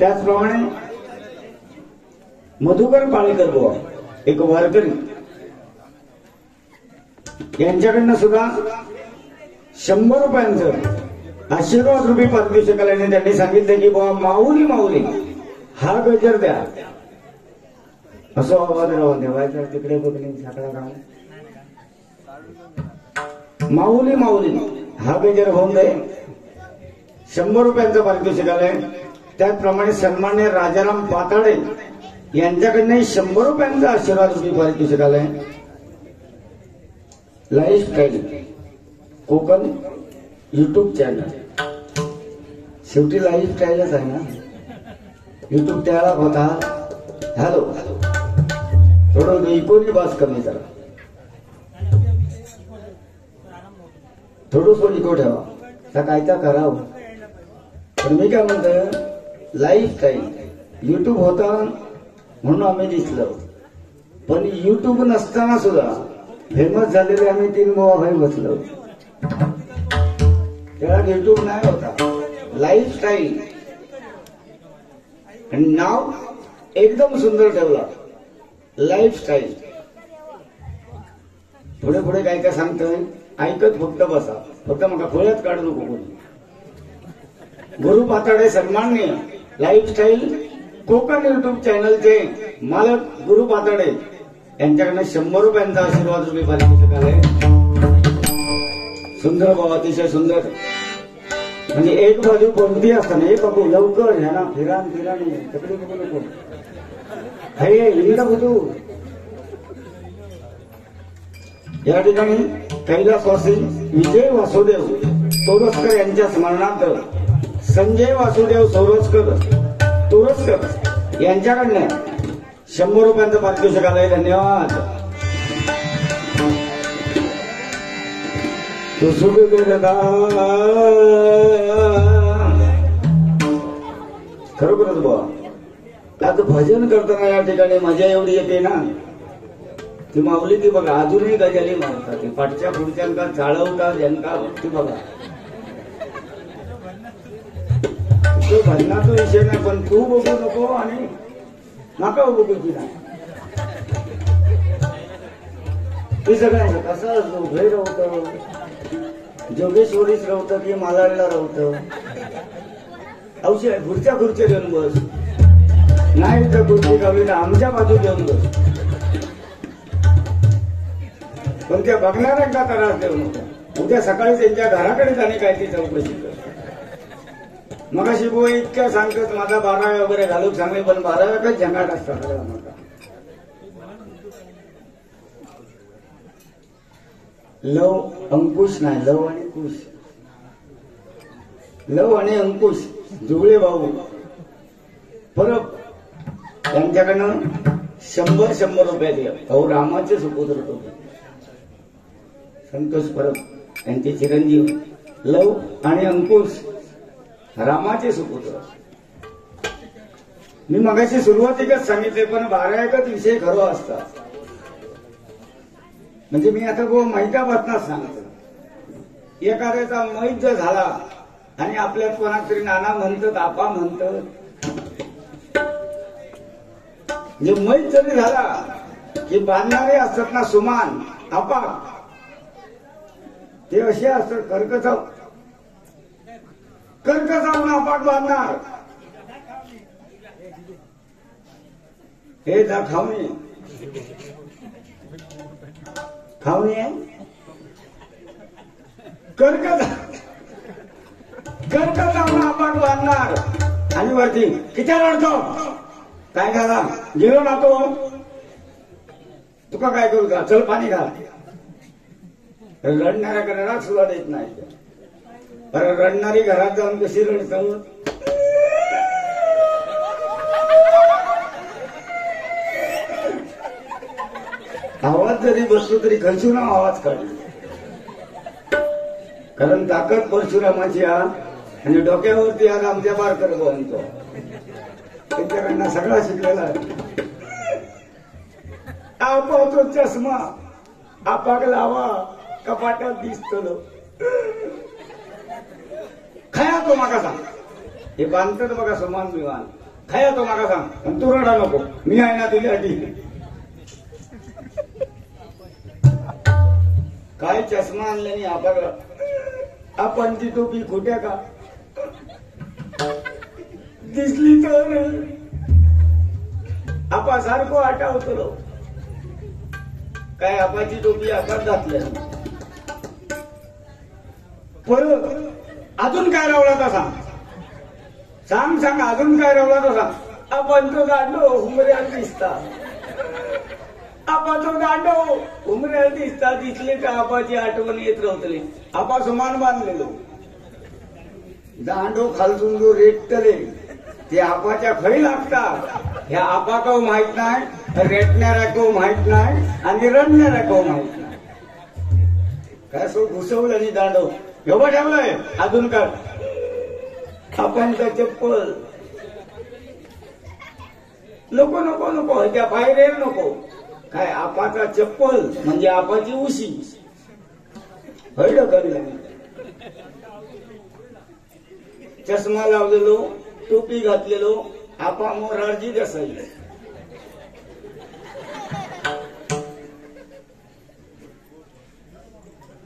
त्याचप्रमाणे मधुकर पाळेकर बुवा एक वारकरी यांच्याकडनं सुद्धा 100 रुपयांचं आशीर्वाद रूपी पारितोषिक आल्याने त्यांनी सांगितलं की बाबा माऊली माऊली हा गजर द्या असं आवाज राहून देवायचा तिकडे बघणे साकडा राहून माऊली माऊली हा गजर होऊन दे 100 रुपयांचं पारितोषिक आलंय. त्याचप्रमाणे सन्मान्य राजाराम पाताडे यांच्याकडनं 100 रुपयांचं आशीर्वाद रूपी पारितोषिक आलंय. लाईफस्टाईल कोकण युट्यूब चॅनल शेवटी लाईफस्टाईलच आहे ना. युट्यूब त्याला होता. हॅलो थोडं इकोनी बास कमी करा थोडं इको ठेवा त्या कायचा करावं. पण मी काय म्हणतो लाईफस्टाईल युट्यूब होता म्हणून आम्ही दिसलो. पण युट्यूब नसताना सुद्धा फेमस झालेले आम्ही 3 गोवा भाई बसलो. त्याला युट्यूब नाही होता. लाईफस्टाईल आणि नाव एकदम सुंदर ठेवला लाईफस्टाईल. पुढे पुढे काय काय सांगतोय ऐकत फक्त बसा. फक्त मग खोळ्यात काढू नको कोणी. गुरु पाताडे सन्माननीय लाईफस्टाईल कोकण युट्यूब चॅनलचे मालक गुरु पाताडे यांच्याकडनं 100 रुपयांचा आशीर्वाद रूपी पारितोषिक आलंय. सुंदर भाऊ अतिशय सुंदर. म्हणजे एक बाजू कोणती असताना हे बघू लवकर ह्या ना फिरा नाही तकडे बघू नको हे हिंदा बघू. या ठिकाणी कैलासवासी विजय वासुदेव तोरसकर यांच्या स्मरणार्थ संजय वासुदेव तोरसकर यांच्याकडनं 100 रुपयांचं पारितोषिक आलंय. धन्यवाद. खरोखरच बुवा आता भजन करताना या ठिकाणी मजा एवढी येते ना. ती माऊली ती बघा अजूनही गजाली मारतात. ती पाठच्या पुढच्यांका चाळवतात जनका ती बघा. तो भजनाचा विषय नाही पण तू बघू नको आणि नका बघूची नाही. ती सगळ्यांचं कसं असतो घरी राहतं जोगेश्वरीच राहतं की मालाडला राहतं. औषध खुर्च्या घेऊन बस नाही तर खुर्ची गावली ना आमच्या बाजू घेऊन बस. पण त्या बघणाऱ्यांना त्रास देऊ नको. उद्या सकाळी त्यांच्या घराकडे जाणे काय ती चौकशी कर. मगाशी बुवा इतक्या सांगतात माझा 12 वगैरे घालूक सांगले पण 12 झंगाट असतात. लव अंकुश नाही लव आणि कुश. लव आणि अंकुश जुगळे भाऊ परब यांच्याकडनं 100 रुपये दिले. भाऊ रामाचे सुपुत्र होते संतोष परब यांचे चिरंजीव लव आणि अंकुश रामाचे सुपुत्र. मी मगाशी सुरुवातीकच सांगितले पण 12 विषय खरो असतात. म्हणजे मी आता मैदाबादनाच सांगतो. एखाद्याचा मैत जर झाला आणि आपल्यात कोणाक तरी नाना म्हणतात आपा म्हणतात म्हणजे मैत जरी झाला की बांधणारे असतात ना सुमान आपा ते असे असतात कर्कचावून अपाट बांधणार. हे जा खावणी आहे कर्कचावून अपाट बांधणार. आणि वरती किती रडतो काय झाला गेलो ना तो तुका काय करू का चल पाणी घाल. रडणाऱ्या घरात सुद्धा देत नाही. बरं रडणारी घरात जाऊन कशी रडत आवाज जरी बसलो तरी खचून आवाज काढ. कारण ताकद परशुरामाची आणि डोक्यावरती आज आमच्या बारकर बनतो त्यांच्याकडनं सगळा शिकलेला आहे. आपावतो चष्मा आपाक लावा कपाटात दिसतो खया तो माका सांग. हे बांधतात बघा समान विमान खाया तो माका सांग पण तू रडा नको मी आहे ना तुझ्यासाठी. काय चष्मा आणल्याने आपण ती टोपी खोट्या का दिसली तर आपा सारखं आठवतो काय आपाची टोपी आकार घातल्या परत अजून काय रावला तर सांग सांग अजून काय रावला तर सांग. आपण तो दांडो उमऱ्याला दिसता आपण तो दांडो उमऱ्याला दिसता दिसले का आपाची आठवण येत राहतले. आपा समान बांधलेलो दांडो खालसून जो रेटतले ते आपाच्या खरी लागतात. ह्या आपा कव माहित नाही रेटणाऱ्या कव माहित नाही आणि रडणाऱ्या कव माहित नाही. काय सो घुसवलं आणि दांडो एवढं ठेवलंय अजून काय आपण त्या चप्पल नको नको नको त्या बाहेर नको काय आपाचा चप्पल म्हणजे आपाची उशी हळद करले. चष्मा लावलेलो टोपी घातलेलो आपा मोरारजी देसाई.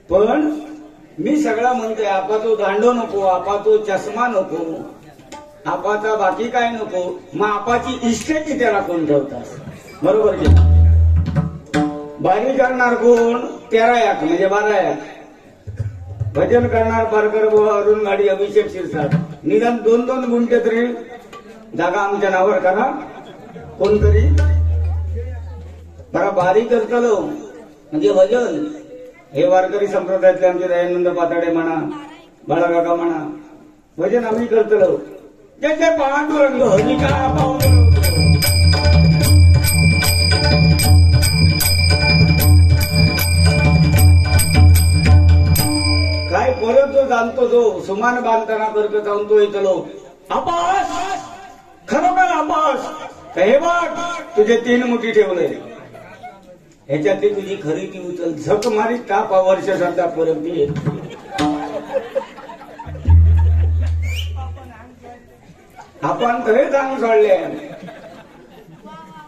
पण मी सगळा म्हणतोय आपा तो दांडो नको आपा तो चष्मा नको आपाचा बाकी काय नको. मग आपाची इस्टेट त्याला कोण ठेवतात बरोबर की. बारी करणार कोण 13 म्हणजे 12 भजन करणार पारकर बुवा अरुण गाडी अभिषेक शिरसाट. निदान 2-2 गुंठे तरी जागा आमच्या नावावर करा कोणतरी बरा बारी करतलो म्हणजे भजन. हे वारकरी संप्रदायातले आमचे दयानंद पाताडे म्हणा बाळाकाका म्हणा भजन आम्ही करतलो. ज्याचे पांडुरंग हरिका पाहून काय परत जो जाणतो तो सुमान बांधताना करतो जाऊन तो येतलो आपास खरोखर आपास हे बघ तुझे 3 मुठी ठेवले ह्याच्यातली तुझी खरी ती उचल झक मारी तापा वर्ष सध्या परत येत. आपण खरे सांगून सोडले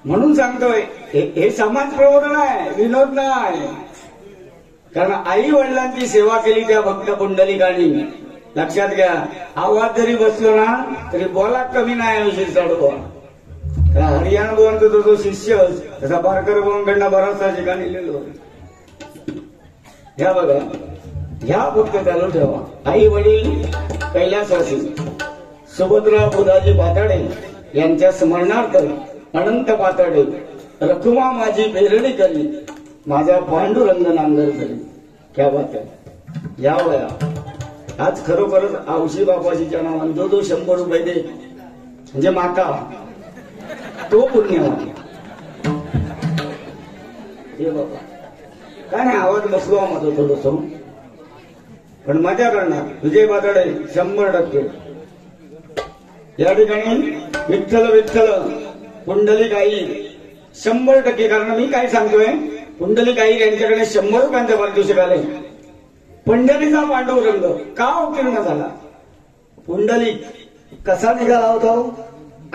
म्हणून सांगतोय हे समाज प्रबोधन आहे विनोद नाही. कारण आई वडिलांची सेवा केली त्या भक्त पुंडलिकांनी लक्षात घ्या. आवाज जरी बसलो ना तरी बोला कमी नाही शिरसाडो. हरियाणा बोलतो तो शिष्य तसा पारकर बोलकडनं बराचसा ठिकाणी लिहिलो. ह्या बघा ह्या फक्त चालू ठेवा. आई वडील कैलासवासी सुभद्रा बुधाजी पाताडे यांच्या स्मरणार्थ अनंत पाताडे रखुमा माझी पेरणी करी माझा पांडुरंग नांगर करी. क्या बात आहे. या वया आज खरोखरच आवशी बापाजीच्या नावाने जो 100 रुपये दे म्हणजे माता तो पुण्यवान. हे बाबा काय नाही आवाज बसलो माझं थोडस पण मजा करणार. विजय पाताडे 100%. या ठिकाणी विठ्ठल विठ्ठल पुंडलिक आई 100%. कारण मी काय सांगतोय पुंडलिक आई यांच्याकडे 100 रुपयांचे पारितोषिक आले. पंढरीचा पांडुरंग का उत्तीर्ण झाला. पुंडलिक कसा निघाला होता.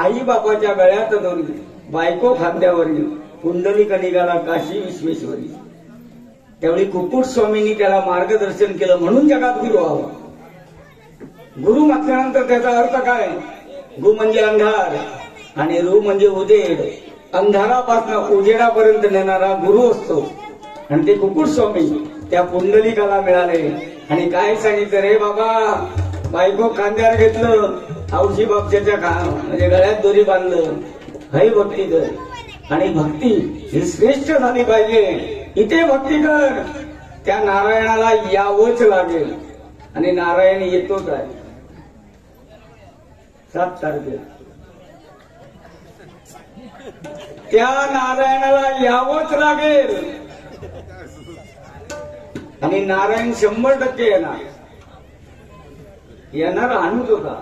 आई बापाच्या गळ्यात दोरी बायको खांद्यावरी पुंडलिक निघाला काशी विश्वेश्वरी. त्यावेळी कुक्कुट स्वामींनी त्याला मार्गदर्शन केलं म्हणून जगात गुरु व्हावा. गुरु म्हटल्यानंतर त्याचा अर्थ काय. गु म्हणजे अंधार आणि रु म्हणजे उजेड. अंधारापासून उजेडापर्यंत नेणारा गुरु असतो आणि ते कुक्कुट स्वामी त्या पुंडलिकाला मिळाले. आणि काय सांगितलं रे बाबा बायको खांद्यावर घेतलं औशी बापच्या म्हणजे गळ्यात दोरी बांधलं. हय भक्ती कर आणि भक्ती ही श्रेष्ठ झाली पाहिजे. इथे भक्ती कर त्या नारायणाला यावंच लागेल आणि नारायण येतोच आहे. 7 तारखेला त्या नारायणाला यावंच लागेल आणि नारायण 100% येणार आणूच होता.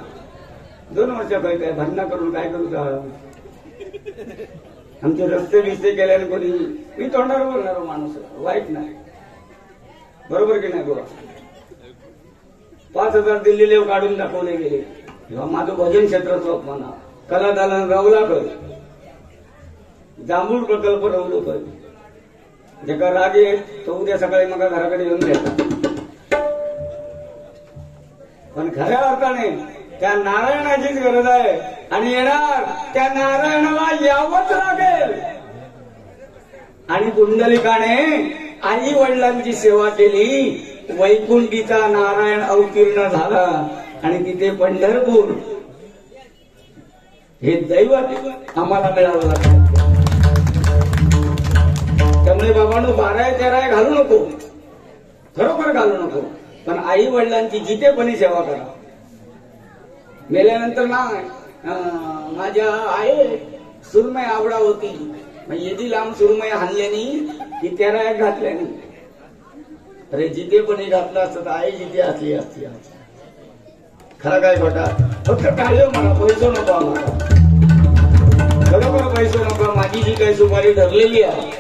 2 वर्ष काय भांडणं करून काय करू. आमचे रस्ते बिस्ते केल्याने कोणी मी तोंडावर बोलणार माणूस वाईट नाही बरोबर की नाही बोला. 5000 दिल्लीला काढून दाखवले गेले. माझं भजन क्षेत्राचं अपमान कला दालन रावला कर जांभूळ प्रकल्प रवलो कर ज्याका राग येत तो उद्या सकाळी मग घराकडे येऊन द्यायचा पण खऱ्या अर्थाने त्या नारायणाचीच गरज आहे आणि येणार त्या नारायणाला यावंच लागेल. आणि पुंडलिकाने आई वडिलांची सेवा केली वैकुंठीचा नारायण अवतीर्ण झाला आणि तिथे पंढरपूर हे दैवत आम्हाला मिळावं लागतं. त्यामुळे बाबांनो 12-13 घालू नको खरोखर घालू नको पण आई वडिलांची जितेपणी सेवा करा. मेल्यानंतर ना माझ्या आई सुरमय आवडा होती येदी लांब सुरमय हाणल्यानी की 13 घातल्यानी. अरे जितेपणी घातलं असतं तर आई जिथे असली असती. खरा काय खोटा फक्त टाळ्यो मला पैसो नको आम्हाला खरोखर पैसो नको. माझी जी काही सुपारी ठरलेली आहे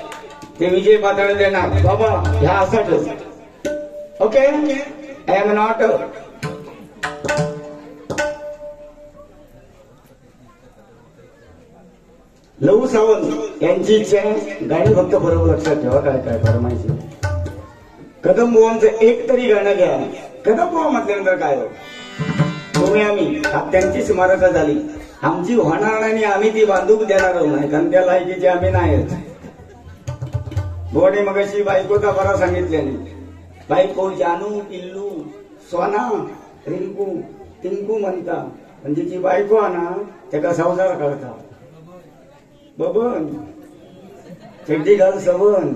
ते विजय पातळ देणार बाबा ह्या असा ठेव. ओके आय एम नॉट लहू सावंत यांची इच्छा आहे गाणी फक्त बरोबर लक्षात ठेवा काय काय फरमायची. कदम बुवांचं एक तरी गाणं घ्या. कदम बुवा म्हटल्यानंतर काय हो तुम्ही आम्ही त्यांची स्मारका झाली आमची होणार नाही आम्ही ती बांधूक देणार नाही कारण त्या लायकीची आम्ही नाही. बोडे मगाशी बायकोचा बरा सांगितल्याने बायको जानू पिल्लू सोना रिंकू टिंकू म्हणता म्हणजे जी बायको ना त्याचा संसार करता. बबन चड्डी घाल सबन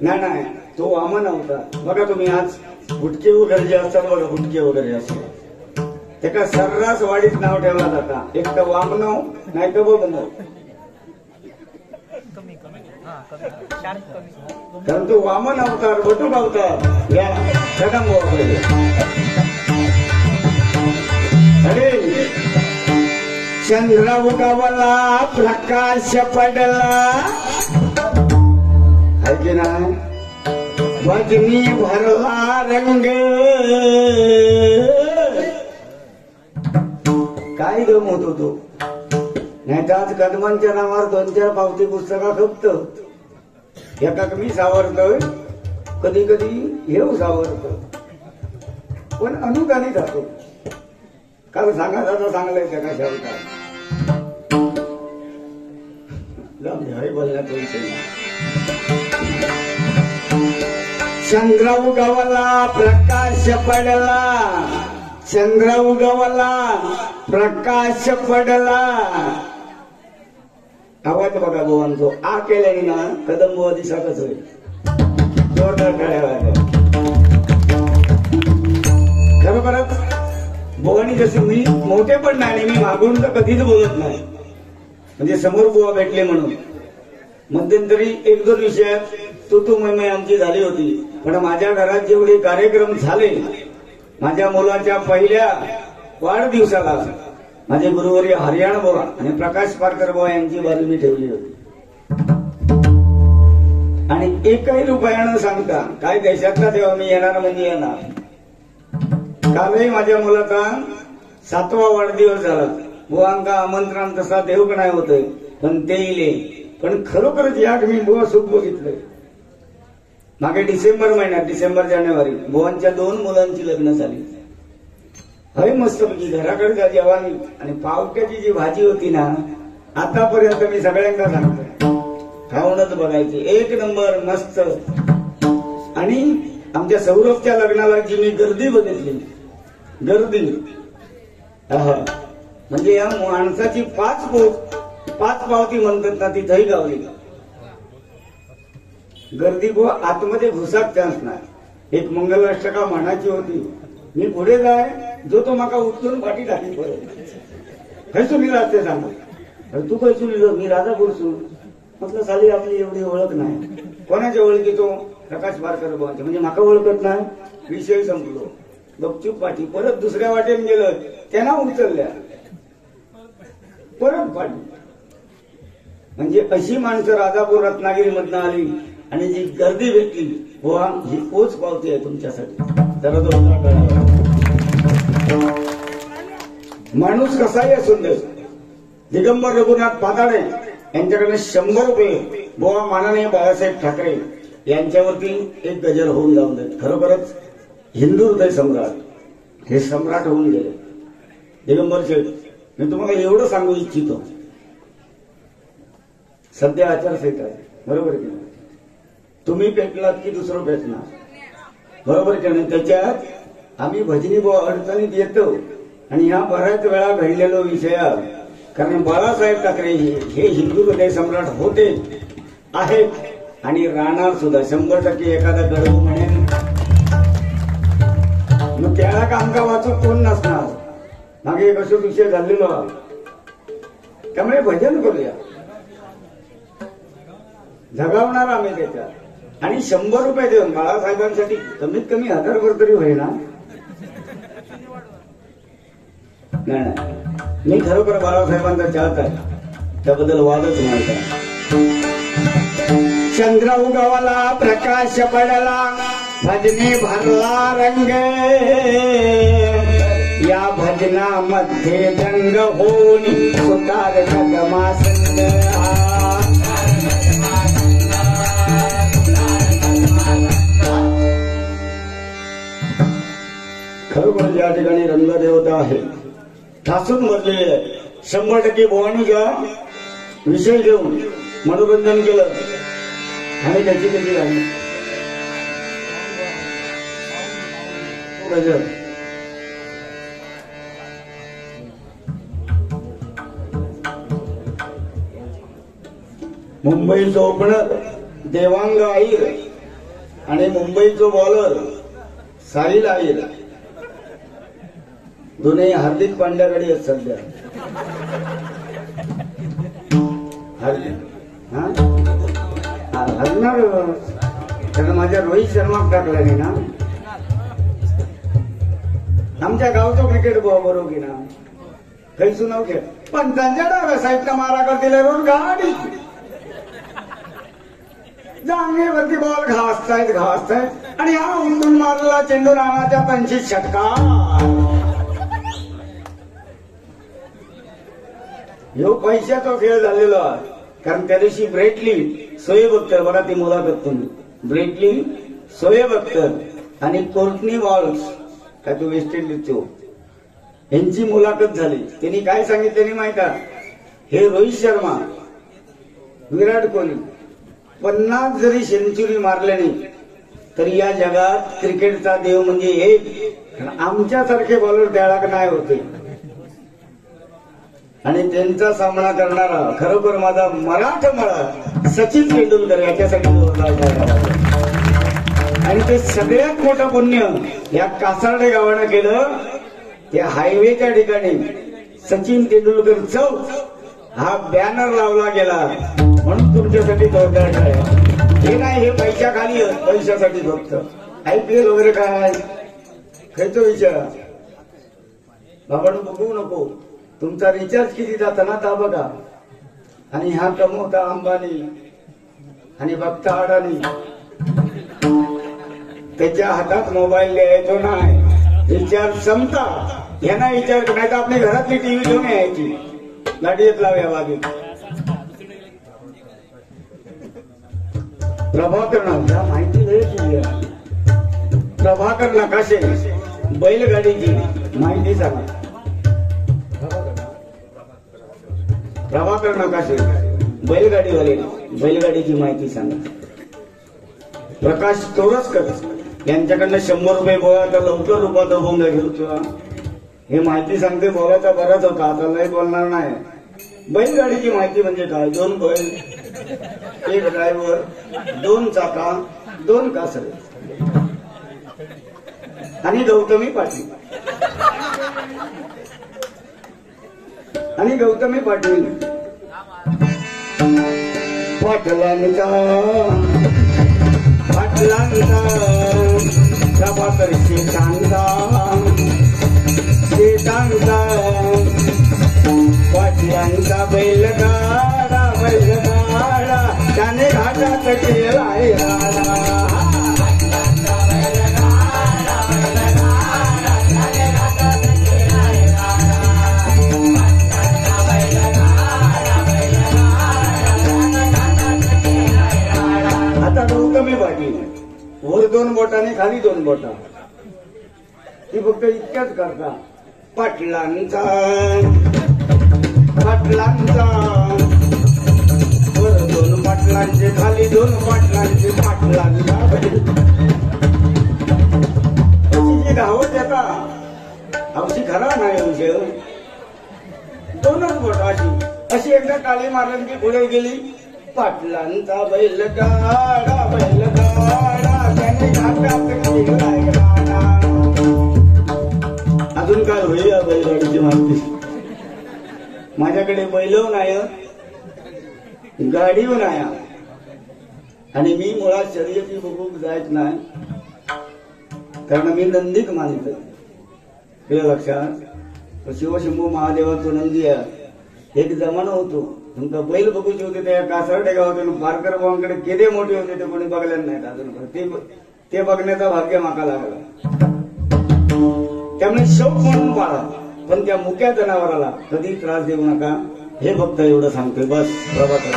नाही तो वामन होता. बघा तुम्ही आज गुटके वगैरे जे असतात बघा गुटके वगैरे असतात त्याला सर्रास वाढीत नाव ठेवला जाता. एक तर वामनव नाही तर बबनव कारण तो वामन अवतार बटूक अवतार या कदम वापरले. अरे चंद्र उगवला प्रकाश पडला है की नाही वजनी भरला रंग. काय गम होतो तो नाही तर आज कदमांच्या नावावर 2-4 पावती पुस्तका खपत. एका मी सावरतोय कधी कधी हे सावरत पण अनुगाने जातो. काल सांगा जाता चांगलंय त्या का शब्दात बोलण्यात विषय. चंद्र उगवला प्रकाश पडला चंद्र उगवला प्रकाश पडला. आवाज बघा बुवांचो आ केल्याने ना कदम बुवा दिसतच होईल. जोरदार टाळ्या. खरोखरच बुवानी जशी मी मोठे पण नाही मी मागून तर कधीच बोलत नाही म्हणजे समोर बुवा भेटले म्हणून. मध्यंतरी 1-2 विषयात तू मय आमची झाली होती पण माझ्या घरात जेवढे कार्यक्रम झाले माझ्या मुलाच्या पहिल्या वाढदिवसाला माझे गुरुवारी हरियाणा बुवा आणि प्रकाश पारकर बुवा यांची बाजू मी ठेवली होती. आणि एकही रुपयानं सांगता काय देशातला तेव्हा मी येणार म्हणजे येणार. कालही माझ्या मुलाचा 7वा वाढदिवस झाला. बुवांका आमंत्रण तसा देऊ का नाही होतंय पण ते इले पण खरोखरच याक मी बुवा सुख बघितलंय. मागे डिसेंबर महिन्यात डिसेंबर-जानेवारी बुवांच्या 2 मुलांची लग्न झाली. हवे मस्तपैकी घराकडच्या जेवण आणि पावट्याची जी भाजी होती ना आतापर्यंत मी सगळ्यांना सांगतो खाऊनच बघायची. 1 नंबर मस्त. आणि आमच्या सौरभच्या लग्नाला जी मी गर्दी बघितली गर्दी म्हणजे या माणसाची 5 पावती म्हणतात ना ती दही गावली. गर्दी गो आतमध्ये घुसाक चान्स नाही. एक मंगलाष्टका म्हणायची होती मी पुढे जाय जो तो माका उचलून पाठी टाकली परत खैसून लिहिला असते सांगा. तू खैसून लिहिलं मी राजापूरसून म्हटलं साली आपली एवढी ओळख नाही. कोणाच्या ओळखी तो प्रकाश पारकर बुवांचे म्हणजे माका ओळखत नाही. विषय संपलो. गपचूप पाठी परत दुसऱ्या वाटेने गेलं त्यांना उचलल्या परत पाठी. म्हणजे अशी माणसं राजापूर रत्नागिरी मधनं आली आणि जी गर्दी भेटली बुवा ही पोच पावती आहे तुमच्यासाठी. जरा तो माणूस कसाही असून दे, दिगंबर रघुनाथ पाताडे यांच्याकडे 100 रुपये बुवा माननीय बाळासाहेब ठाकरे यांच्यावरती एक गजर होऊन जाऊन दे. खरोखरच हिंदू हृदय सम्राट हे सम्राट होऊन गेले. दिगंबर शेठ, मी तुम्हाला एवढं सांगू इच्छितो, सध्या आचारसंहिता आहे, बरोबर की नाही? तुम्ही पेटलात की दुसरं पेटणार, बरोबर की नाही? त्याच्यात आम्ही भजनी अडचणीत येतो आणि ह्या बऱ्याच वेळा घडलेला विषय, कारण बाळासाहेब ठाकरे हे हिंदू हृदय सम्राट होते, आहेत आणि राहणार सुद्धा. 100% एखादा गडू म्हणेल मग त्याला कामका वाचूक कोण नसणार. मागे एक असं विषय झालेलो, त्यामुळे भजन करूया, जगावणार आम्ही त्याच्यात. आणि 100 रुपये देऊन बाळासाहेबांसाठी कमीत कमी 1000 वर तरी होईना. नाही, मी खरोखर बाळासाहेबांचा चाहत आहे, त्याबद्दल वादच नाही. चंद्र उगवला, प्रकाश पडला, भजने भरला रंग, या भजनामध्ये दंग होऊन सुतार गमासंग. खरोखर या ठिकाणी रंगदेवता आहे, ठासून भरलेली आहे. 100% भवानीचा विषय घेऊन मनोरंजन केलं आणि त्याची त्याची राहिली. मुंबईचं ओपनर देवांग आईर आणि मुंबईचं बॉलर साहिल आईर दोन्ही हार्दिक पांड्याकडे आहेत सध्या. हरणार त्यानं माझ्या रोहित शर्मा टाकला नाही ना. आमच्या गावचं क्रिकेट बरोबर की ना काही सुनाव खेळ, पण त्यांच्या डाव्या साईडला मारा करतील रोड गाडी जांगेवरती बॉल घासतायत आणि हा उंदून मारला चेंडू राणाच्या 25 षटका. ह्यो पैशाचा खेळ झालेला आहे. कारण त्या दिवशी ब्रेटली शोएब अख्तर, बघा ती मुलाखत तुम्ही, ब्रेटली शोएब अख्तर आणि कोर्टनी वॉल्स काय तो वेस्ट इंडिजचो यांची मुलाखत झाली. त्यांनी काय सांगितलं माहिती आहे? हे रोहित शर्मा, विराट कोहली 50 जरी सेंचुरी मारले नाही तरी या जगात क्रिकेटचा देव म्हणजे एक. आमच्यासारखे बॉलर त्याला नाही होते आणि त्यांचा सामना करणारा खरोखर माझा मराठमोळा सचिन तेंडुलकर याच्यासाठी आणि ते सगळ्यात मोठं पुण्य या कासार्डे गावानं केलं. त्या हायवेच्या ठिकाणी सचिन तेंडुलकर चौक हा बॅनर लावला गेला म्हणून तुमच्यासाठी जोरदार आहे. हे नाही हे पैशाखाली पैशासाठी फक्त IPL वगैरे काय खायचा विचार बाबांनो बघू नको. तुमचा रिचार्ज किती जाता ना ता बघा. आणि हा कमवता अंबानी आणि बघता अडाणी, त्याच्या हातात मोबाईल द्यायचो नाही, रिचार्ज संपता यांना विचार नाही तर आपली घरातली टीव्ही घेऊन यायची गाडीत लाव्या बाजू. प्रभाकर माहिती द्यायची. प्रभाकर नकाशे बैलगाडीची माहिती सांगा. प्रभाकर नकाशे बैलगाडीवाले बैलगाडीची माहिती सांगा. प्रकाश तोरसकर यांच्याकडनं 100 रुपये गोळा तर लवकर रूपात होऊन घेऊ. हे माहिती सांगते, बोलायचा बराच होता, आता लय बोलणार नाही. बैलगाडीची माहिती म्हणजे काय? 2 बैल, 1 ड्रायव्हर, 2 चाका, 2 कासरे आणि गौतमी पाटील. आणि गौतमी पाटील पाटलांचा प्रभाकर शेतांचा पाटलांचा बैलगाडा त्याने घाटात केलाय राडा आता कमी बाकी वर 2 बोटाने खाली 2 बोटा ती फक्त इतक्याच करता पाटलांचा पाटलांचा वर 2 पाटलांचे खाली 2 पाटलांचे पाटलांचा अशी धावत येता अवशी खरा नाही विषय 2च बोटा अशी एकदा टाळी मारली की पुढे गेली पाटलांचा बैलगाडा बैलगाडा त्याने घाटात केलाय राडा अजून काय होईल या बैलगाडीची माहिती माझ्याकडे बैल नाही गाडी नाही आणि मी मुळात शर्यती बघूक जायच नाही कारण मी नंदीक मानतो हे लक्षात शिवशंभू महादेवाचा नंदी आहे एक जमाना होतो तुमचा बैल बघूचे होते त्या कासरडे गावातून पारकर भावांकडे केले मोठे होते ते कोणी बघले नाहीत अजून ते बघण्याचा भाग्य माका लागला त्यामुळे शौक म्हणून पाळा पण त्या मुक्या जनावराला कधी त्रास देऊ नका हे फक्त एवढं सांगतोय बस प्रभाकर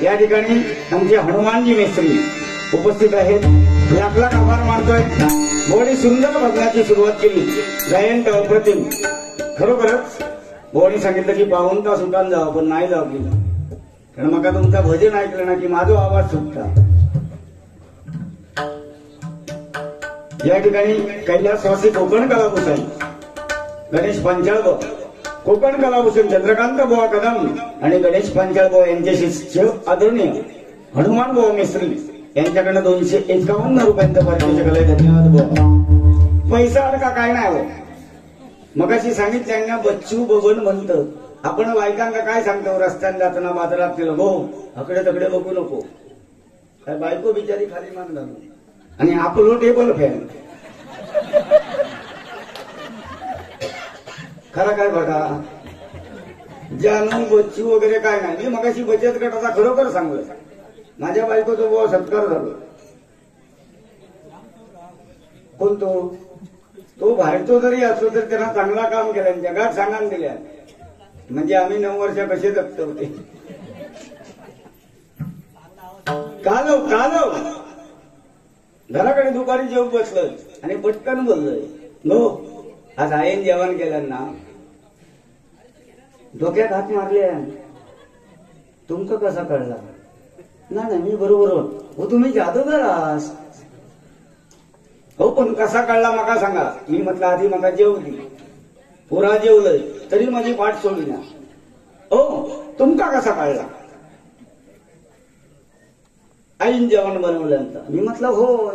या ठिकाणी आमचे हनुमानजी मिस्त्री उपस्थित आहेत लाख लाख आभार मानतोय मोडी सुंदर भजनाची सुरुवात केली गायन अप्रतिम खरोखरच बोवानी सांगितलं की 52 तास उठान जावं पण नाही जावं की कारण मग तुमचा भजन ऐकलं ना की माझा आवाज सुटता या ठिकाणी कैलासवासी कोकण कलाभूषण गणेश पांचाळ कोकण कलाभूषण चंद्रकांत बुवा कदम आणि गणेश पांचाळ बुवा यांचे शिष्य आदरणीय हनुमान बुवा मिस्त्री यांच्याकडनं 251 रुपयांचं पारितोषिक आलंय धन्यवाद बुवा पैसा अडका काय नाही हो मगाशी सांगितलं बच्चू बबन म्हणतं आपण बायकांना काय सांगतो रस्त्याने जाताना बाजारात केलं हो अकडे तकडे बघू नको काय बायको बिचारी खाली मान घालून आणि आपलं टेबल फॅन खरा काय बघा जानू बच्चू वगैरे काय नाही मी मगाशी बचत गटाचा खरोखर सांगलं माझ्या बायकोचा बुवा सत्कार झालो कोण तो बाहेरचो जरी असतो तर त्यांना चांगला काम केलं जगात सांगान दिल्या म्हणजे आम्ही 9 वर्ष कसे जगत होते कालव कालव घराकडे दुपारी जेवून बसलं आणि पटकन बोललोय नो आज आयन जेवण केलं ना डोक्यात हात मारले तुमचं कसा कळला नाही मी बरोबर हो तुम्ही जादूगार आहात हो पण कसा कळला मका सांगा मी म्हटलं आधी मका जेवली पुरा जेवलंय तरी माझी पाठ सोडली ना हो तुमका कसा कळला आईन जेवण बनवल्यानंतर मी म्हटलं हो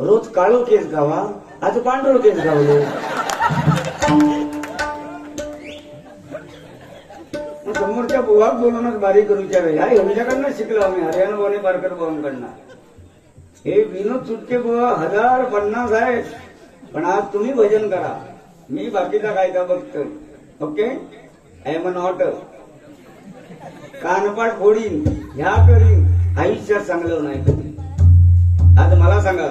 रोज काळो केस गावा आज पांढरो केस गावलो समोरच्या बुवाक बोलूनच बारीक करूच्या वेळी ह्यांच्याकडनं शिकलो आम्ही हरियाणा बोने बारकर बुवांकडनं हे विनोद चुटके बुवा 1050 आहेत पण आज तुम्ही भजन करा मी बाकीचा कायदा बघतोय ओके आय एम नॉट कानपाट फोडीन ह्या करीन आयुष्यात चांगलं नाही कधी आज मला सांगा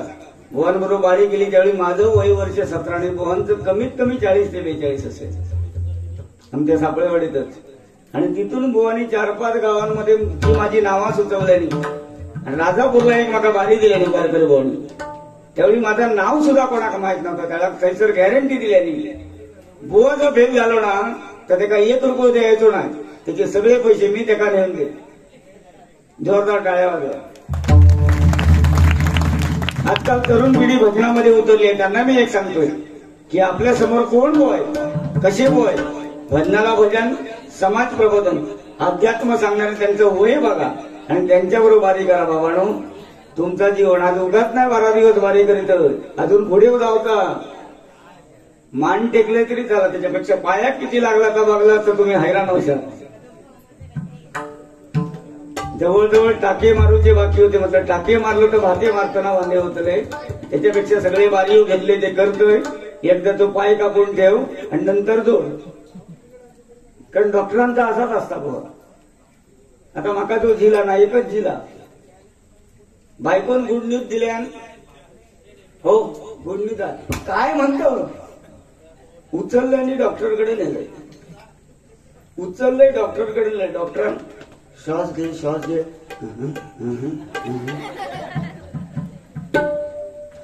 बुवांबरोबर बारी गेली त्यावेळी माझं वय वर्ष 17 आणि बुवांचं कमीत कमी 40 ते 42 असेल आमच्या सापळेवाडीतच आणि तिथून बुवानी 4-5 गावांमध्ये ती माझी नावं सुचवल्यानी आणि राजापूरला एक माका बारी दिल्यानी बारकर बुवानी त्यावेळी माझं नाव सुद्धा कोणाला माहित नव्हतं त्याला थैसर गॅरंटी दिल्यानी बुवा जो फेल झालो ना तर त्याला 1 रुपये द्यायचो नाही त्याचे सगळे पैसे मी त्याला नेऊन दे जोरदार टाळ्या वाजवा आजकाल तरुण पिढी भजनामध्ये उतरली आहे त्यांना मी एक सांगतोय की आपल्या समोर कोण बोय कसे बोय भजनाला भजन समाज प्रबोधन अध्यात्म सांगणारे त्यांचं होय बघा आणि त्यांच्याबरोबर बारी करा बाबांनो तुमचा जीवन आज उगाच नाही 12 दिवस बारी करीत अजून पुढे जावता मान टेकले तरी झाला त्याच्यापेक्षा पायात किती लागला का बघला तर तुम्ही हैराण होशाल जवळजवळ टाके मारूचे बाकी होते म्हटलं टाके मारलो तर भाते मारताना वांदे होतले त्याच्यापेक्षा सगळे बारी घेतले ते करतोय एकदा तो पाय कापून ठेव आणि नंतर जोड कारण डॉक्टरांचा असाच असता बुवा आता माका तो जिला ना एकच जिला बायकोन गुड न्यूज दिल्यान हो गुड न्यूज काय म्हणतो उचललं आणि डॉक्टरकडे नेलंय उचललंय डॉक्टरकडे नेलंय डॉक्टर श्वास घे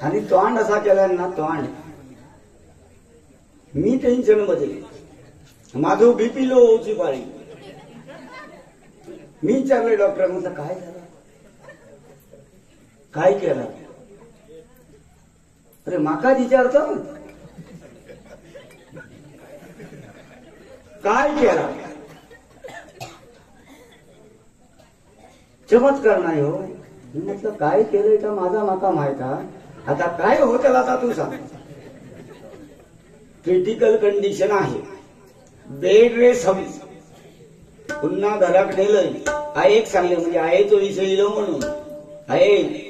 आणि तोंड असा केला ना तोंड मी टेन्शन मध्ये माझं बीपी लो होऊची पाळी मी विचारलंय डॉक्टर म्हटलं काय झालं काय केलं अरे माका विचारतो काय केला चमत्कार नाही हो म्हटलं काय केलंय तर माझा माका माहित आता काय होतं आता तू सांग क्रिटिकल कंडिशन आहे बेड रेस हवी पुन्हा घरात नेलंय आई एक सांगले म्हणजे आईचा विषय येलो म्हणून आहे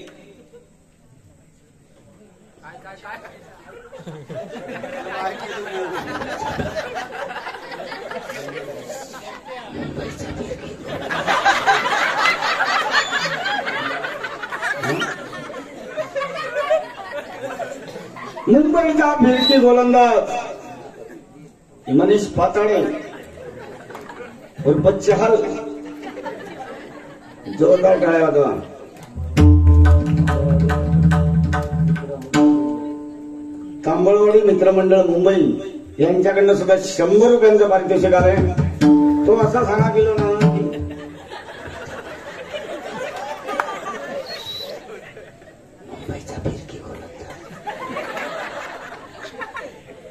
मुंबईचा फिरकी गोलंदाज मनीष पाताळे उर्फ चहल जोरदार टाळ्या होता तांबळवाडी मित्रमंडळ मुंबई यांच्याकडनं सुद्धा 100 रुपयांचं पारितोषिक आलंय तो असा सांगा गेलो ना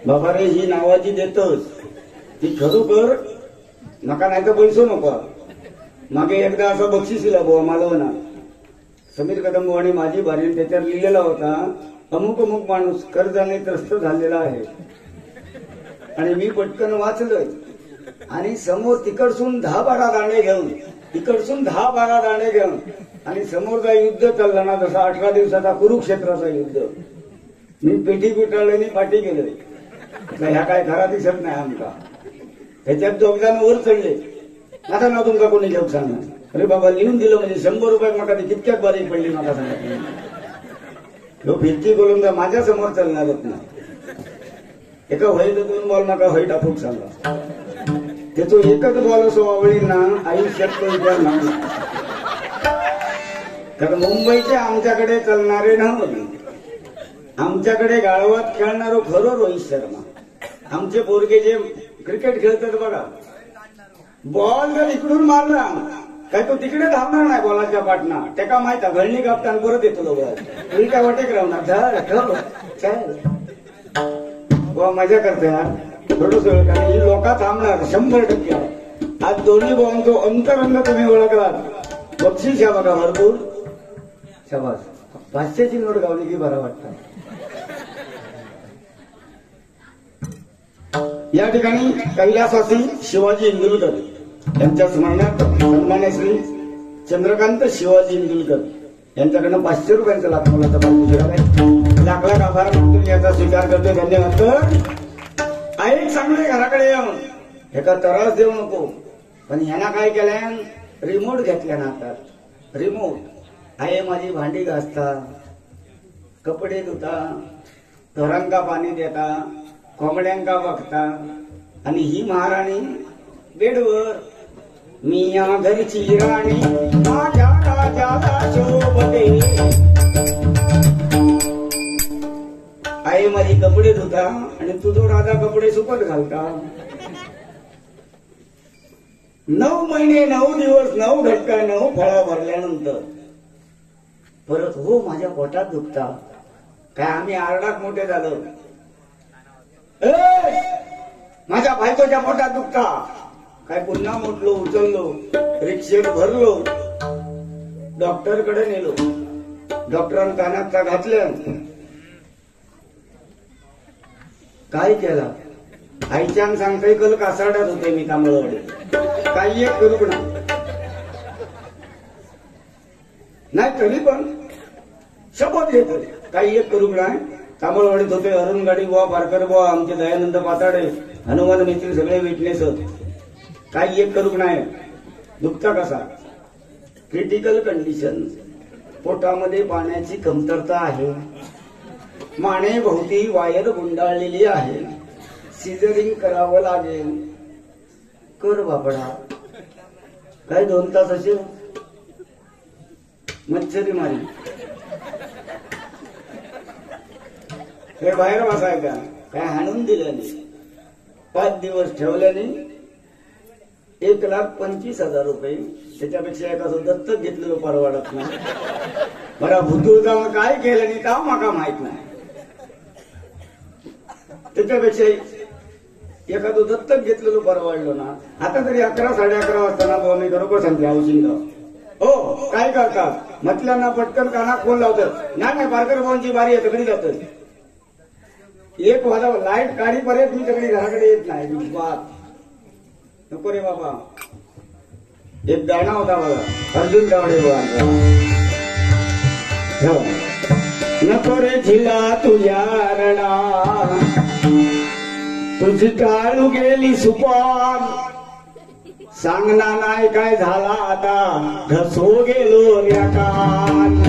बाबा रे ही नावाची देतोस ती खरोखर नका नाही तर पैसो नको मागे एकदा असं बक्षीस दिला बुवा मालवणा समीर कदम आणि माझी बारी त्याच्यावर लिहिलेला होता अमुक अमुक माणूस कर्जाने त्रस्त झालेला आहे आणि मी पटकन वाचलोय आणि समोर तिकडसून 10-12 दाणे घेऊन तिकडसून 10-12 दाणे घेऊन आणि समोरचा युद्ध चालला ना जसा 18 दिवसाचा कुरुक्षेत्राचा युद्ध मी पेटी गुटाळले आणि पाठी गेलोय ह्या काय खरा दिसत नाही आमका ह्याच्यात 2 जण वर चढले आता ना तुमका कोणी घेऊ सांगणार अरे बाबा लिहून दिलं म्हणजे 100 रुपयात माका ती कितक्यात बारीक पडली माका सांगितलं लो फिरकी गोलंदाज माझ्या समोर चालणारच नाही एका व्हाईट 2 बॉल माका व्हाईट टाकून सांगा त्याचो एकच बॉल असो आवडी ना आयुष्यात तो विचार नाही कारण मुंबईचे आमच्याकडे चालणारे नव्हते आमच्याकडे गाळवात खेळणारो खरो रोहित शर्मा आमचे पोरगे जे क्रिकेट खेळतात बघा बॉल जर इकडून मारला काय तो तिकडे धावणार नाही बॉलाच्या पाटना त्याका माहिती घळणी कापताना परत येतो बॉल तुम्ही काय वाटेक राहणार मजा करते यार थोडस कारण ही लोक थांबणार 100% आज दोन्ही बॉलचा अंतरंग तुम्ही ओळखलात बक्षीस या बघा भरपूर शाबास 500ची नोट गावली की बरं वाटतं या ठिकाणी कैलासवासी शिवाजी इंदुलकर यांच्या स्मरणार्थ सन्मान्य श्री चंद्रकांत शिवाजी इंदुलकर यांच्याकडनं 500 रुपयांचा लाख मोलाचा पारितोषिक आहे लाख लाख आभार तुम्ही याचा स्वीकार करतोय धन्यवाद आई चांगले घराकडे येऊन एका त्रास देऊ नको पण ह्यांना काय केल्यान रिमोट घेतल्या ना आता रिमोट आई माझी भांडी घासता कपडे धुता ढोरांका पाणी देता कोंबड्यांका बघता आणि ही महाराणी बेडवर मी या घरची राणी माझ्या राजाला शोभते आई माझी कपडे धुता आणि तुझो राजा कपडे सुकत घालता 9 महिने 9 दिवस 9 घटका 9 फळा भरल्यानंतर परत हो माझ्या पोटात दुखता काय आम्ही आरडात मोठे झालो माझ्या बायकोच्या पोटात दुखता काय पुन्हा मोठलो उचललो रिक्षेत भरलो डॉक्टरकडे नेलो डॉक्टरांनी कानात घातल्या काय केला आईच्या सांगताय कल कासाडात होते मी तांबळवाडी काही एक करू नाही तरी पण शपथ घेतो काही एक करू नाही तांबळवाडीत होते अरुण गाडी बुवा पारकर बुवा आमचे दयानंद पाताडे हनुमान मित्र सगळे विटनेस होते काही एक करू नाही दुखता कसा क्रिटिकल कंडिशन, पोटामध्ये पाण्याची कमतरता आहे, माने भोवती वायर गुंडाळलेली आहे, सिझरिंग करावं लागेल. कर बापडा, काय 2 तास असे मच्छरी मारी. हे बाहेर बसाय का काय हाणून दिल्याने 5 दिवस ठेवल्याने 1,25,000 रुपये. त्याच्यापेक्षा एखादं दत्तक घेतलेलं परवडत नाही. बरा भूतूळ जाऊन काय केलं नाही का माका माहित नाही. त्याच्यापेक्षा एखादं दत्तक घेतलेलं परवडलं ना. आता तरी 11, 11:30 वाजता ना मी बरोबर सांगते औषध. हो काय करतात म्हटल्यांना पटकन काना खोल लावतात. नाही पारकर भाऊंची बारी आहे तगडी जातात. 1 वाजा लाईट काढी पर्यंत मी तगडी घराकडे येत नाही. विश्वास नको रे बाबा. एक गाणं होता बघा अर्जुन गावडे बाबा, नको रे झिला तुझ्या रणा, तुझी टाळू गेली सुपान, सांगना नाही काय झाला आता, घसो गेलो रे कान.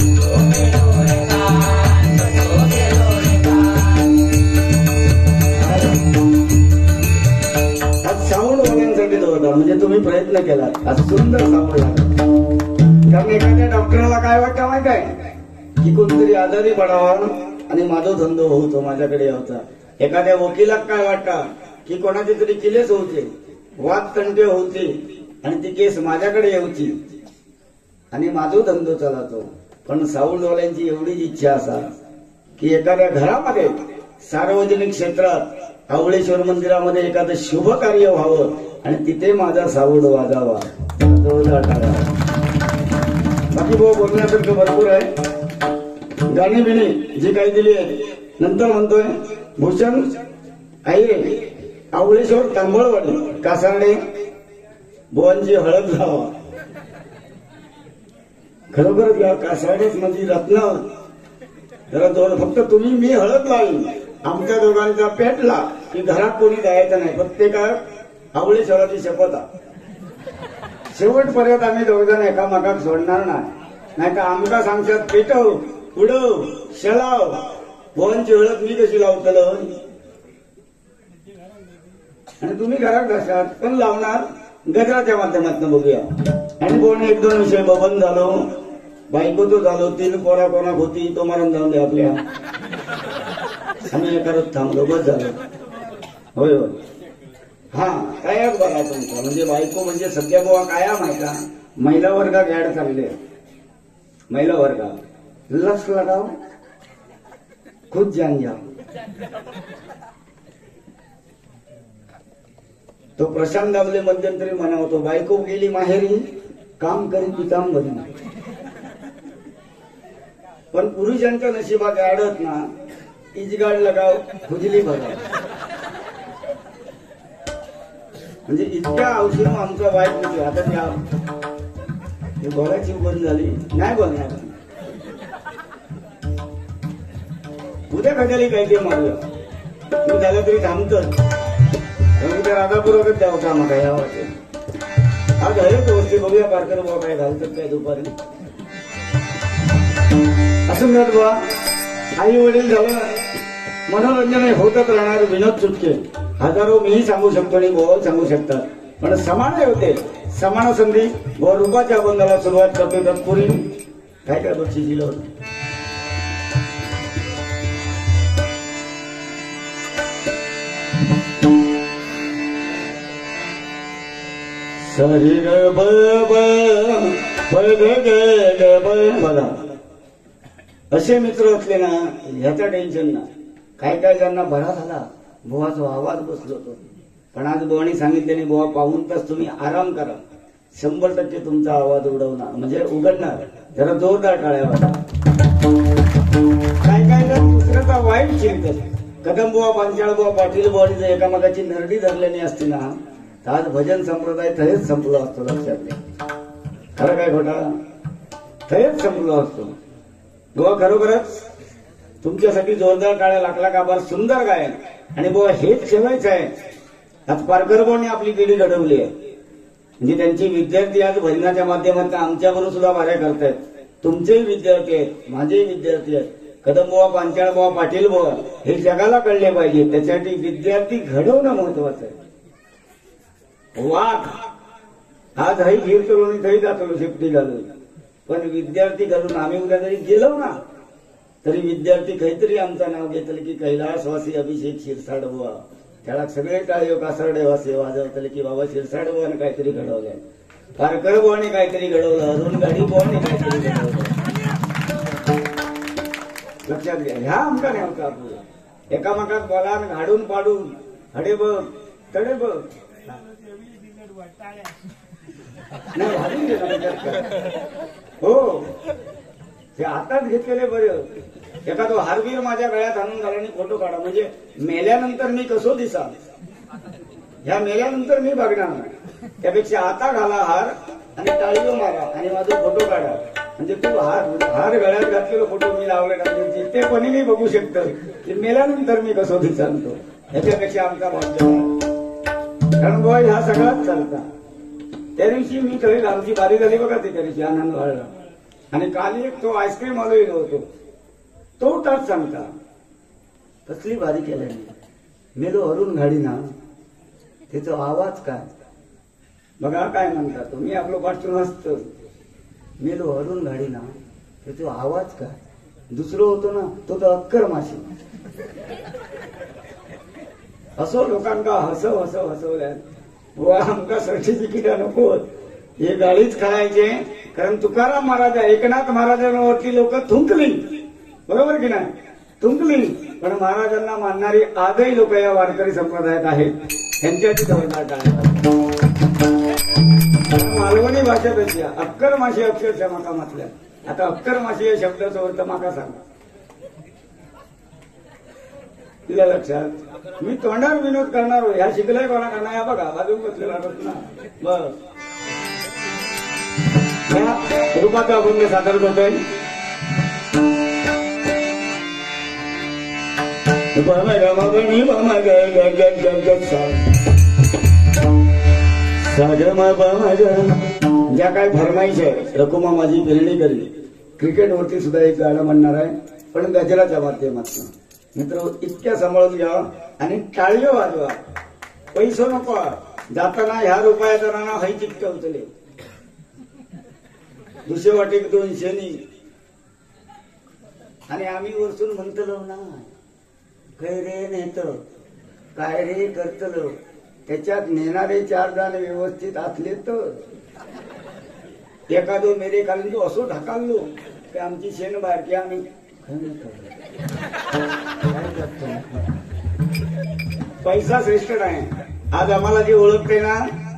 साऊंड होण्यासाठी होता म्हणजे तुम्ही प्रयत्न केला. आज सुंदर साऊंड झाला. कारण एखाद्या डॉक्टरला काय वाटतं माहित आहे की कोणतरी आजारी पडावा आणि माझा धंदो होतो माझ्याकडे यावचा. एखाद्या वकिलाक काय वाटतं की कोणाचे तरी केस होते, वाद तंटे होते आणि ती केस माझ्याकडे येऊची आणि माझा धंदो चालतो. पण साऊंडवाल्यांची एवढीच इच्छा असा की एखाद्या घरामध्ये सार्वजनिक क्षेत्रात आवळेश्वर मंदिरामध्ये एखादं शुभ कार्य व्हावं आणि तिथे माझा साऊंड वाजावा. बाकी भाऊ बोलण्यासारखं भरपूर आहे. गाणी बिणी जी काही दिली आहे नंतर म्हणतोय भूषण आईरे आवळेश्वर तांबळवाडी कासारडे बोवांची हळद लावा. खरोखरच या कासारडेच माझी रत्न. जरा दोन फक्त तुम्ही मी हळद लावली आमच्या दोघांचा पेटला की घरात कोणी जायचं नाही. प्रत्येकात आवळेश्वराची शपथ आहे. शेवटपर्यंत आम्ही दोघजण एकामेकाक सोडणार नाही तर आमका सांगतात पेटव उडव शेलाव. बोवांची हळद मी कशी लावतलो आणि तुम्ही घरात बसतात पण लावणार गजराच्या माध्यमातून बघूया. आणि बोन 1-2 विषय बबन झालो, बायको तो झालो, 3 पोरा कोणाक होती तो मरण जाऊन दे आपल्या. आम्ही एका थांबलो बस झालं. होय होय हा काय बघा तुमचा म्हणजे बायको म्हणजे सध्या बुवा कायम आहे का महिला वर्गा गॅड चालले. महिला वर्गा लक्ष लगाव खुद जान जा. तो प्रशांत दामले मध्यंतरी म्हणावतो बायको गेली माहेरी काम करी पिताम बरी. पण पुरुषांच्या नशिबात अडत ना इजगाड लगाव खुजली बघा. म्हणजे इतक्या औषध आमचा वाईट नाही. आता त्या बोलायची बंद झाली नाही बोलणार. उद्या कशाला काही ते मारलं मी झालं तरी थांबतच. उद्या राधापूर्वकच द्यावं का मग या वाटेल. आज हरेक गोष्टी बघूया पारकर बाबा काय घालतात काय दुपारी असं म्हणत बा. आई वडील झालं मनोरंजन होतच राहणार. विनोद चुटके हजारो मीही सांगू शकतो आणि बोवा सांगू शकतात. पण समान होते समान संधी व रूपाच्या बंधाला सुरुवात करतो. तत्पूर्वी काय काय बक्षीस दिलं होतं. सरी ग ब बघा असे मित्र असले ना ह्याचा टेन्शन ना. काय काय ज्यांना बरा झाला बुवाचा आवाज बसलो होतो. पण आज बुवानी सांगितल्याने बुवा पाहून तास तुम्ही आराम करा 100% तुमचा आवाज उडवणार म्हणजे उघडणार. जरा जोरदार टाळ्या वाटा. काय काय जर दुसऱ्याचा वाईट चिंतत कदम बुवा पांचाळ बुवा पाटील बुवानी जर एकामेकाची नरडी धरल्याने असती ना तर आज भजन संप्रदाय थेच संपलो असतो. लक्षात घ्या. खरं काय खोटा थेच संपलो असतो. बुवा खरोखरच तुमच्यासाठी जोरदार टाळ्या लागला का बार सुंदर गायन. आणि बुवा हेच ठेवायचं आहे. आज पारकर बुवांनी आपली पिढी घडवली आहे. म्हणजे त्यांची विद्यार्थी आज भजनाच्या माध्यमातून आमच्याबरोबर सुद्धा वाऱ्या करतायत. तुमचेही विद्यार्थी आहेत, माझेही विद्यार्थी आहेत. कदमबुवा, पांचाळबुवा, पाटील बुवा हे जगाला कळले पाहिजे. त्यासाठी विद्यार्थी घडवणं महत्वाचं आहे. वाघ आज हई गीर करून इथंही जातो शेपटी घालून, पण विद्यार्थी घालून आम्ही उद्या जरी गेलो ना तरी विद्यार्थी काहीतरी आमचं नाव घेतलं की कैलासवासी अभिषेक शिरसाट बुवा, त्याला सगळे टाळ्यो कासारडे वासे वाजवतले की बाबा शिरसाट बुवाने काहीतरी घडवलंय, पारकर बुवाने काहीतरी घडवलं, अरुण गाडी बुवाने काहीतरी घडवलं. लक्षात घ्या, ह्या आमका नाही होता. आपण एकामेकात बोलान घाडून पाडून हडे बघ तडे बघ नाही घालून गेला. हो ते आताच घेतलेले बरं. एखादं हारवीर माझ्या गळ्यात आणून घालून फोटो काढा, म्हणजे मेल्यानंतर मी कसो दिसा, ह्या मेल्यानंतर मी बघणार नाही. त्यापेक्षा आता घाला हार आणि टाळीओ मारा आणि माझा फोटो काढा, म्हणजे तू हार गळ्यात घातलेला फोटो मी लावले टाकले ते कोणी मी बघू शकतो की मेल्यानंतर मी कसो दिसांतो. ह्याच्यापेक्षा आमचा भाग्य, कारण बुवा ह्या सगळ्यात चालता. त्या दिवशी मी कधी आमची बारी झाली बघा, ते त्या दिवशी आनंद वाढला. आणि काल एक तो आईस्क्रीम वाला येलो होतो, तो ताच सांगता कसली बारी केल्याने मेलो अरुण घाडी ना, त्याचा आवाज काय बघा काय म्हणता तुम्ही आपलं पाठून असतं. मेलो अरुण घाडी ना, त्याचा आवाज काय. दुसरं होतो ना तो तर अक्कर माशी. असो लोकांका हसव हसव हसवल्यात. बुवा आमका सर्टिफिकेट नको, हे गाडीच खायचे. कारण तुकाराम महाराज, एकनाथ महाराजांवरती लोक थुंकली, बरोबर की नाही, थुंकली. पण महाराजांना मानणारी आजही लोक या वारकरी संप्रदायात आहेत. त्यांच्याची जबाबदार मालवणी भाषेपेक्षा अक्कर माशी अक्षरशः माका म्हटल्या. आता अक्कर माशी या शब्दाचा अर्थ माका सांगा. तिला लक्षात, मी तोंडावर विनोद करणार हो, ह्या शिकलाय कोणा करणार, या बघा बाजू बसलेला ना. बस रूपाचा अभंग सादर करतोय. ज्या काय फरमाईश आहे, रकुमा माझी गिरणी करली. क्रिकेटवरती सुद्धा एक गाणं म्हणणार आहे, पण गजराच्या माध्यमातून. मित्र इतक्या सांभाळून घ्या आणि टाळ्यो वाजवा. पैसो नको, जाताना ह्या रुपयाचा नाना हई चिकटवतले, दुसरे वाटेक 200 आणि आम्ही वरसून म्हणतलो ना काय रे नेत काय रे करतलो. त्याच्यात नेणारे 4 जण व्यवस्थित असले तर एखादो मेरे खाली तो असो ढाकाललो की आमची शेण बाहेर की आम्ही पैसा श्रेष्ठ नाही. आज आम्हाला जे ओळखते ना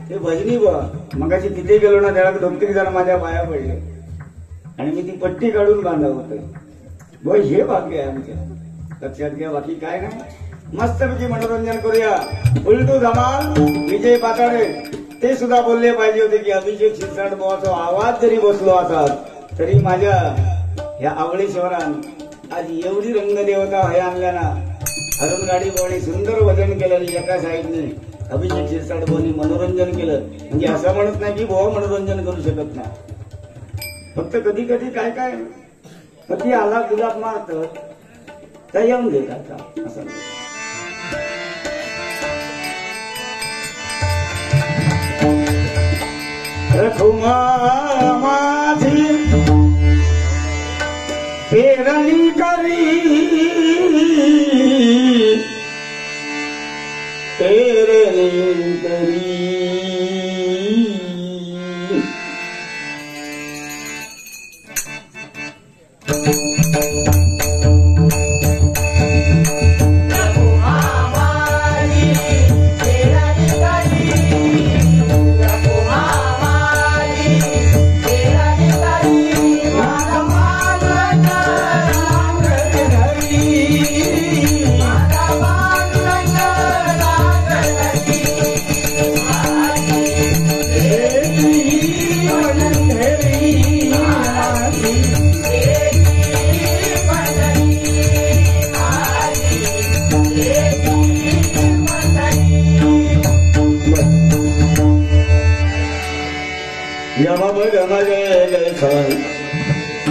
ते भजनी बघ. मगाशी तिथे गेलो ना त्याला 2-3 जण माझ्या पाया पडले आणि मी ती पट्टी काढून बांधव होते. बघ हे भाग्य आहे आमच्या. लक्षात घ्या, बाकी काय नाही. मस्तपैकी मनोरंजन करूया. उलटू धमाल विजय पाताडे ते सुद्धा बोलले पाहिजे होते की अभिषेक शिरसाट बुवाचा आवाज जरी बसलो असाल तरी माझ्या ह्या आवळी शहरात आज एवढी रंगदेवता हे आणल्या ना. अरुण गाडी बुवाने सुंदर भजन केलं. एका साईडने अभिषेक शिरसाट बुवांनी मनोरंजन केलं. म्हणजे असं म्हणत नाही की बुवा मनोरंजन करू शकत नाही. फक्त कधी कधी काय काय कधी आला गुलाब मारत त्या येऊन देत आता असं. रखुमा माझी पेरणी करी पेरणी करी गम गे गे सन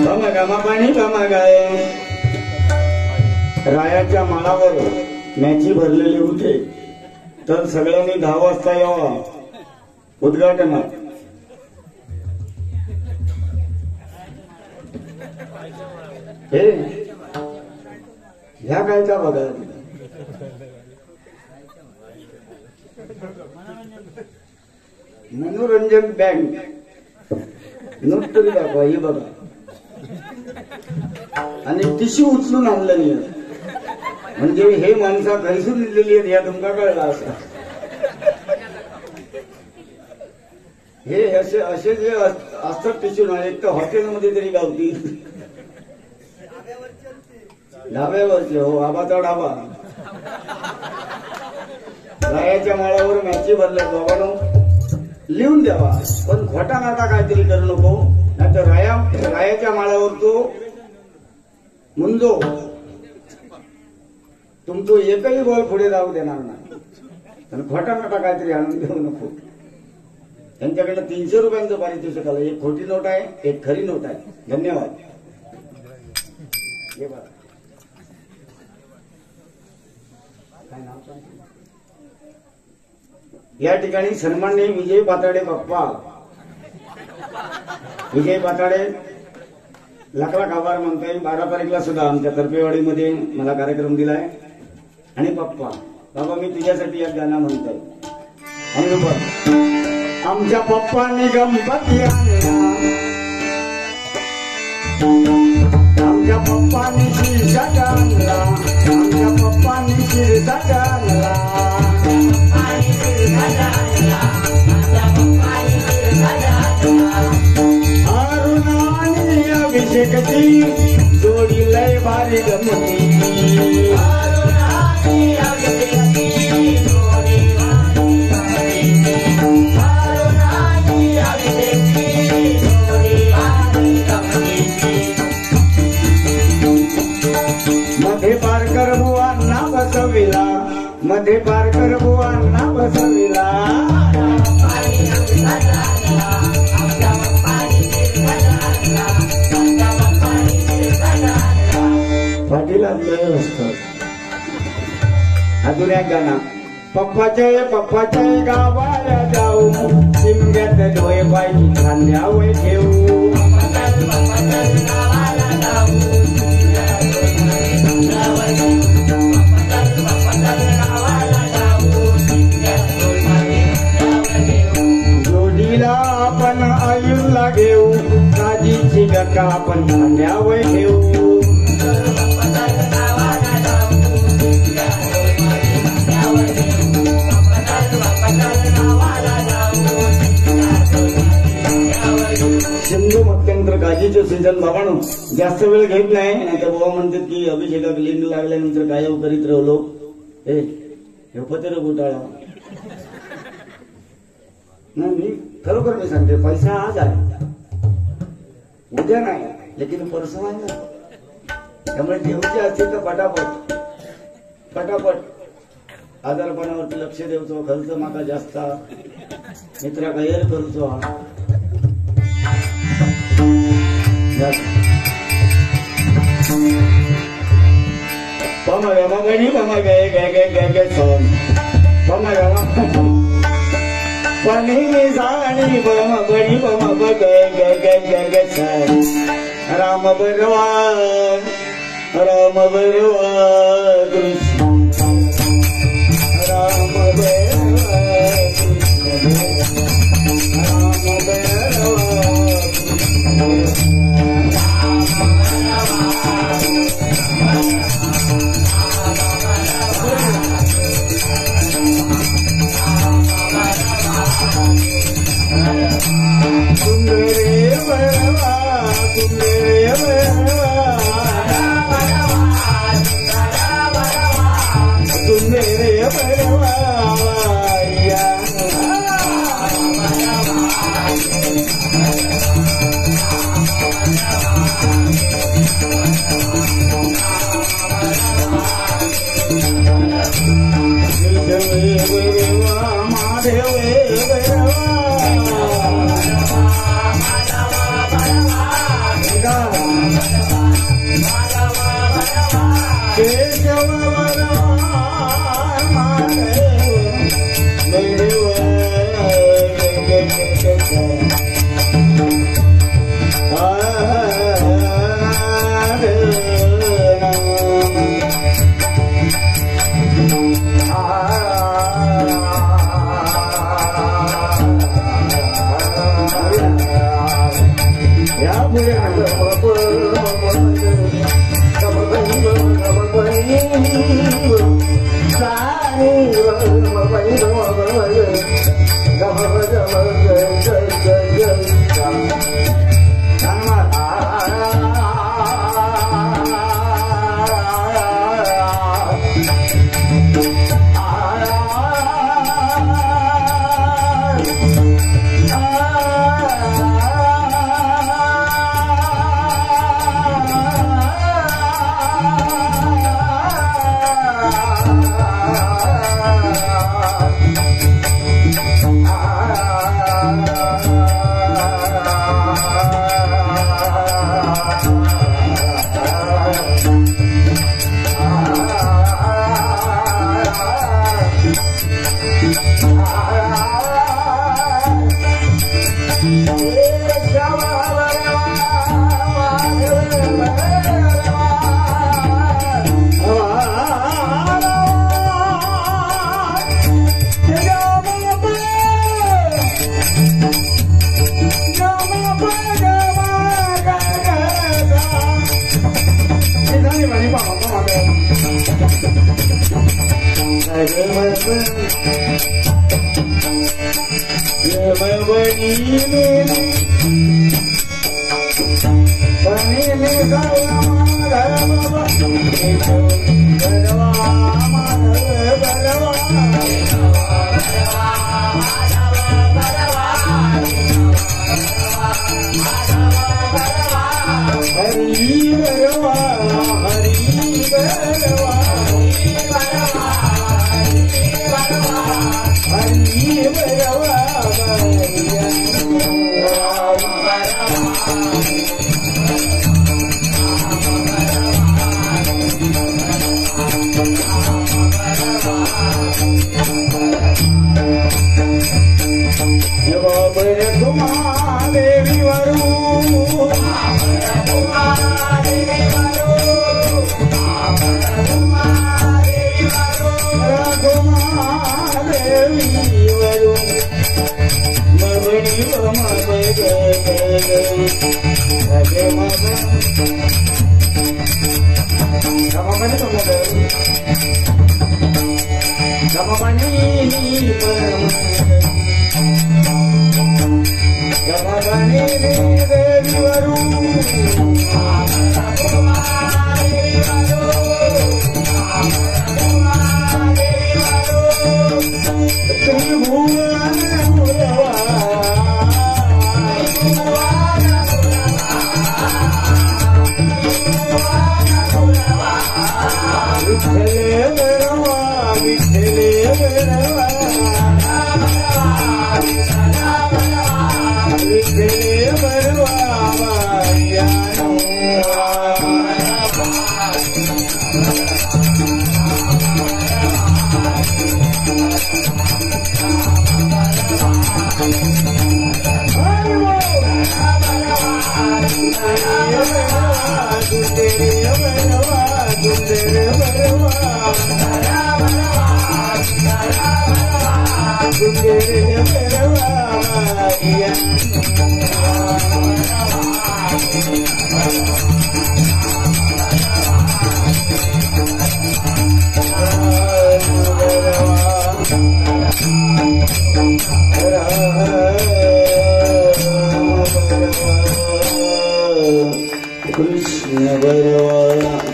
गम गम पाणी गम गाय. रायाच्या माळावर मॅची भरलेली होते तर सगळ्यांनी 10 वाजता यावा उद्घाटनात. हे ह्या कायचा बघा मनोरंजन बँक नोट तरी दाखवा ही बघा. आणि टिश्यू उचलून आणलं नाही म्हणजे हे माणसा खैसून दिलेली आहेत या तुमका कळला असं. हे असे जे असतात टिश्यू ना एक तर हॉटेलमध्ये तरी गावती ढाब्यावरचे. हो आबाचा ढाबा. रायाच्या माळावर मॅची भरल्या बाबांनो लिहून द्यावा पण खोटा नाटा काहीतरी करू नको नाहीतर रायाच्या माळावर तो मुंजो तुमचं एकही बॉल पुढे जाऊ देणार नाही. आणि खोटा नाटा काहीतरी आणून देऊ नको. त्यांच्याकडे 300 रुपयांचं पारितोषिक आलं. एक खोटी नोट आहे एक खरी नोट आहे. धन्यवाद. या ठिकाणी सन्माननीय विजय पाताडे बाप्पा विजय पाताडे लाख लाख आभार म्हणता येईल. 12 तारीखला सुद्धा आमच्या तर्फेवाडीमध्ये मला कार्यक्रम दिलाय. आणि बाप्पा बाबा मी तुझ्यासाठी एक गाणं म्हणतोय. आमच्या पप्पाने गणपती आणला आमच्या पप्पाने शिरसाट आणला आमच्या पप्पाने शिरसाट आणला अरुणाने अभिषेकची जोडी लय भारी गमती मध्ये पारकर बुवांना बसविला मध्ये पारकर बुवांना बसविला पाटील आपलं असतं. अजून एक गाणं. पप्पाच्या गावाला जाऊ शिमग्यात डोळे बाई खांद्यावर ठेवू जोडीला आपण आयुला घेऊ काजीची गका आपण खांद्यावर ठेवू सिंधू मत्यंतर काजीचं सीझन बाबांनो जास्त वेळ घेत नाही. नाहीतर बाबा म्हणतात की अभिषेकाक लिंग लागल्यानंतर काय करीत राहिलो हे पत्र घोटाळा नाही. मी खरोखर मी सांगते पैसा आज आहे उद्या नाही लेकिन परसों आहे ना. त्यामुळे देऊचे असतील तर पटापट आजारपणावरती लक्ष देवचो खर्च माका जास्त मित्राका एर करूचो गणी पमा गे गे गे गे गे सोम पमा पनी साणी पमा गणी पमा गे गे गे गे गे सोम राम बरवा कृष्ण राम बरवा केशव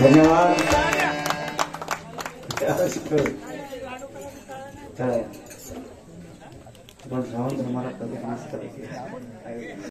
धन्यवाद.